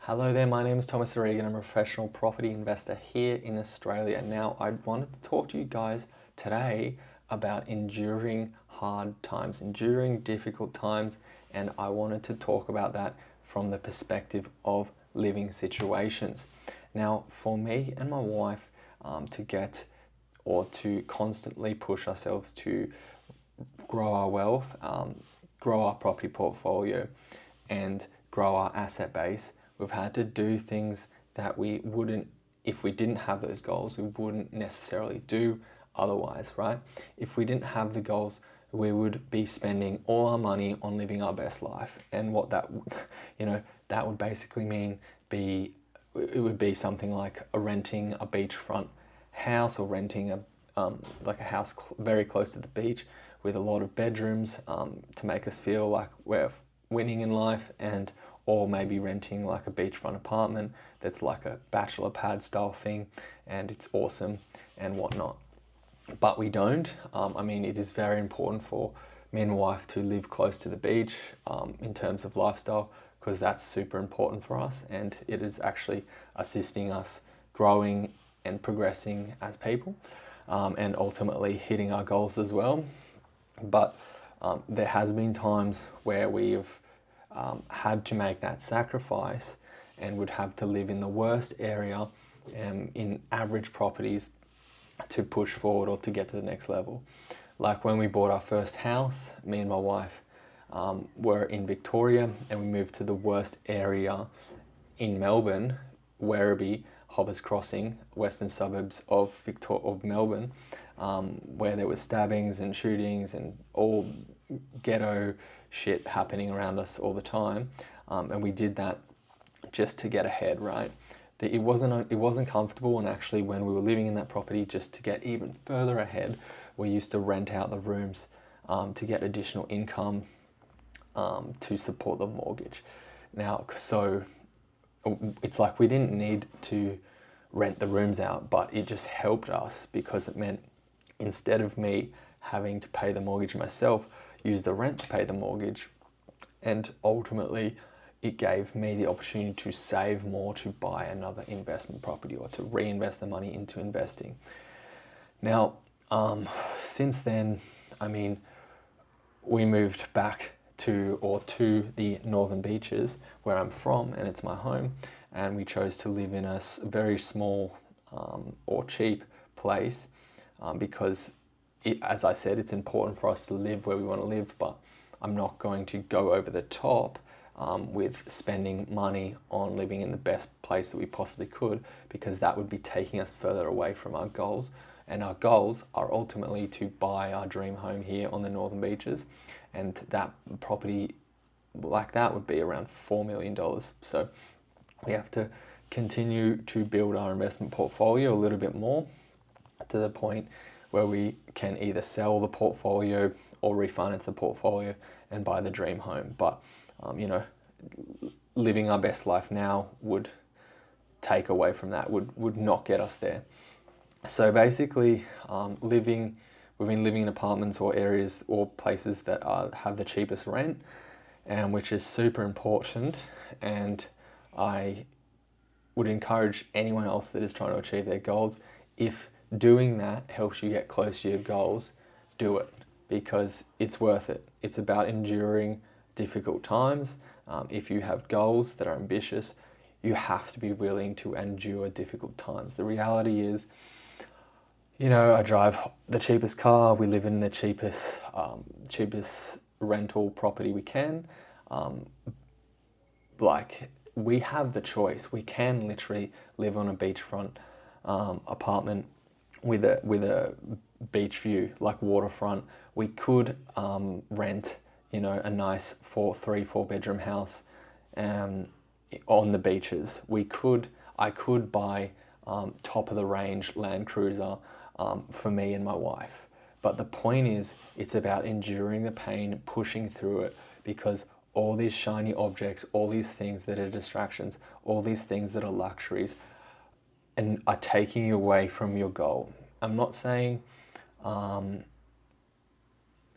Hello there, my name is Thomas O'Regan. I'm a professional property investor here in Australia. Now, I wanted to talk to you guys today about enduring hard times, enduring difficult times, and I wanted to talk about that from the perspective of living situations. Now, for me and my wife to get or to constantly push ourselves to grow our wealth, grow our property portfolio, and grow our asset base, we've had to do things that we wouldn't, if we didn't have those goals, we wouldn't necessarily do otherwise, right? If we didn't have the goals, we would be spending all our money on living our best life. And what that, that would basically mean it would be something like renting a beachfront house or renting a house very close to the beach with a lot of bedrooms to make us feel like we're winning in life, and or maybe renting like a beachfront apartment that's like a bachelor pad style thing and it's awesome and whatnot. But we don't. It is very important for me and my wife to live close to the beach in terms of lifestyle, because that's super important for us, and it is actually assisting us growing and progressing as people, and ultimately hitting our goals as well. But there has been times where we've had to make that sacrifice and would have to live in the worst area in average properties to push forward or to get to the next level. Like when we bought our first house, me and my wife were in Victoria, and we moved to the worst area in Melbourne, Werribee, Hoppers Crossing, western suburbs of Melbourne, where there were stabbings and shootings and all ghetto shit happening around us all the time, and we did that just to get ahead, right? It wasn't comfortable, and actually when we were living in that property, just to get even further ahead, we used to rent out the rooms to get additional income to support the mortgage. Now, so it's like we didn't need to rent the rooms out, but it just helped us because it meant instead of me having to pay the mortgage myself, use the rent to pay the mortgage, and ultimately it gave me the opportunity to save more to buy another investment property or to reinvest the money into investing. Now, since then, we moved back to the Northern Beaches where I'm from, and it's my home, and we chose to live in a very small or cheap place because as I said, it's important for us to live where we want to live, but I'm not going to go over the top with spending money on living in the best place that we possibly could, because that would be taking us further away from our goals. And our goals are ultimately to buy our dream home here on the Northern Beaches, and that property like that would be around $4 million. So we have to continue to build our investment portfolio a little bit more to the point where we can either sell the portfolio or refinance the portfolio and buy the dream home. But, living our best life now would take away from that, would not get us there. So basically, we've been living in apartments or areas or places that have the cheapest rent, and which is super important. And I would encourage anyone else that is trying to achieve their goals, if doing that helps you get close to your goals, do it, because it's worth it. It's about enduring difficult times. If you have goals that are ambitious, you have to be willing to endure difficult times. The reality is, I drive the cheapest car, we live in the cheapest rental property we can. We have the choice. We can literally live on a beachfront apartment with a beach view, like waterfront. We could rent, a nice 4 bedroom house on the beaches. I could buy top of the range Land Cruiser for me and my wife. But the point is, it's about enduring the pain, pushing through it, because all these shiny objects, all these things that are distractions, all these things that are luxuries, and are taking you away from your goal. I'm not saying,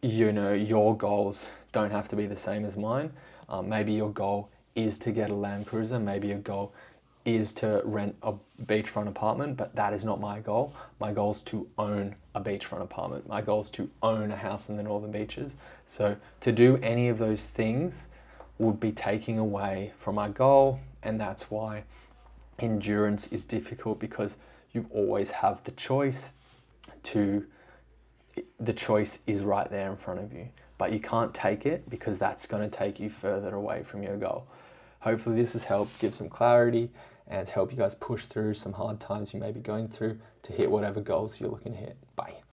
your goals don't have to be the same as mine. Maybe your goal is to get a Land Cruiser. Maybe your goal is to rent a beachfront apartment, but that is not my goal. My goal is to own a beachfront apartment. My goal is to own a house in the Northern Beaches. So to do any of those things would be taking away from my goal, and that's why endurance is difficult, because you always have the choice is right there in front of you, but you can't take it because that's going to take you further away from your goal. Hopefully this has helped give some clarity and to help you guys push through some hard times you may be going through to hit whatever goals you're looking to hit. Bye.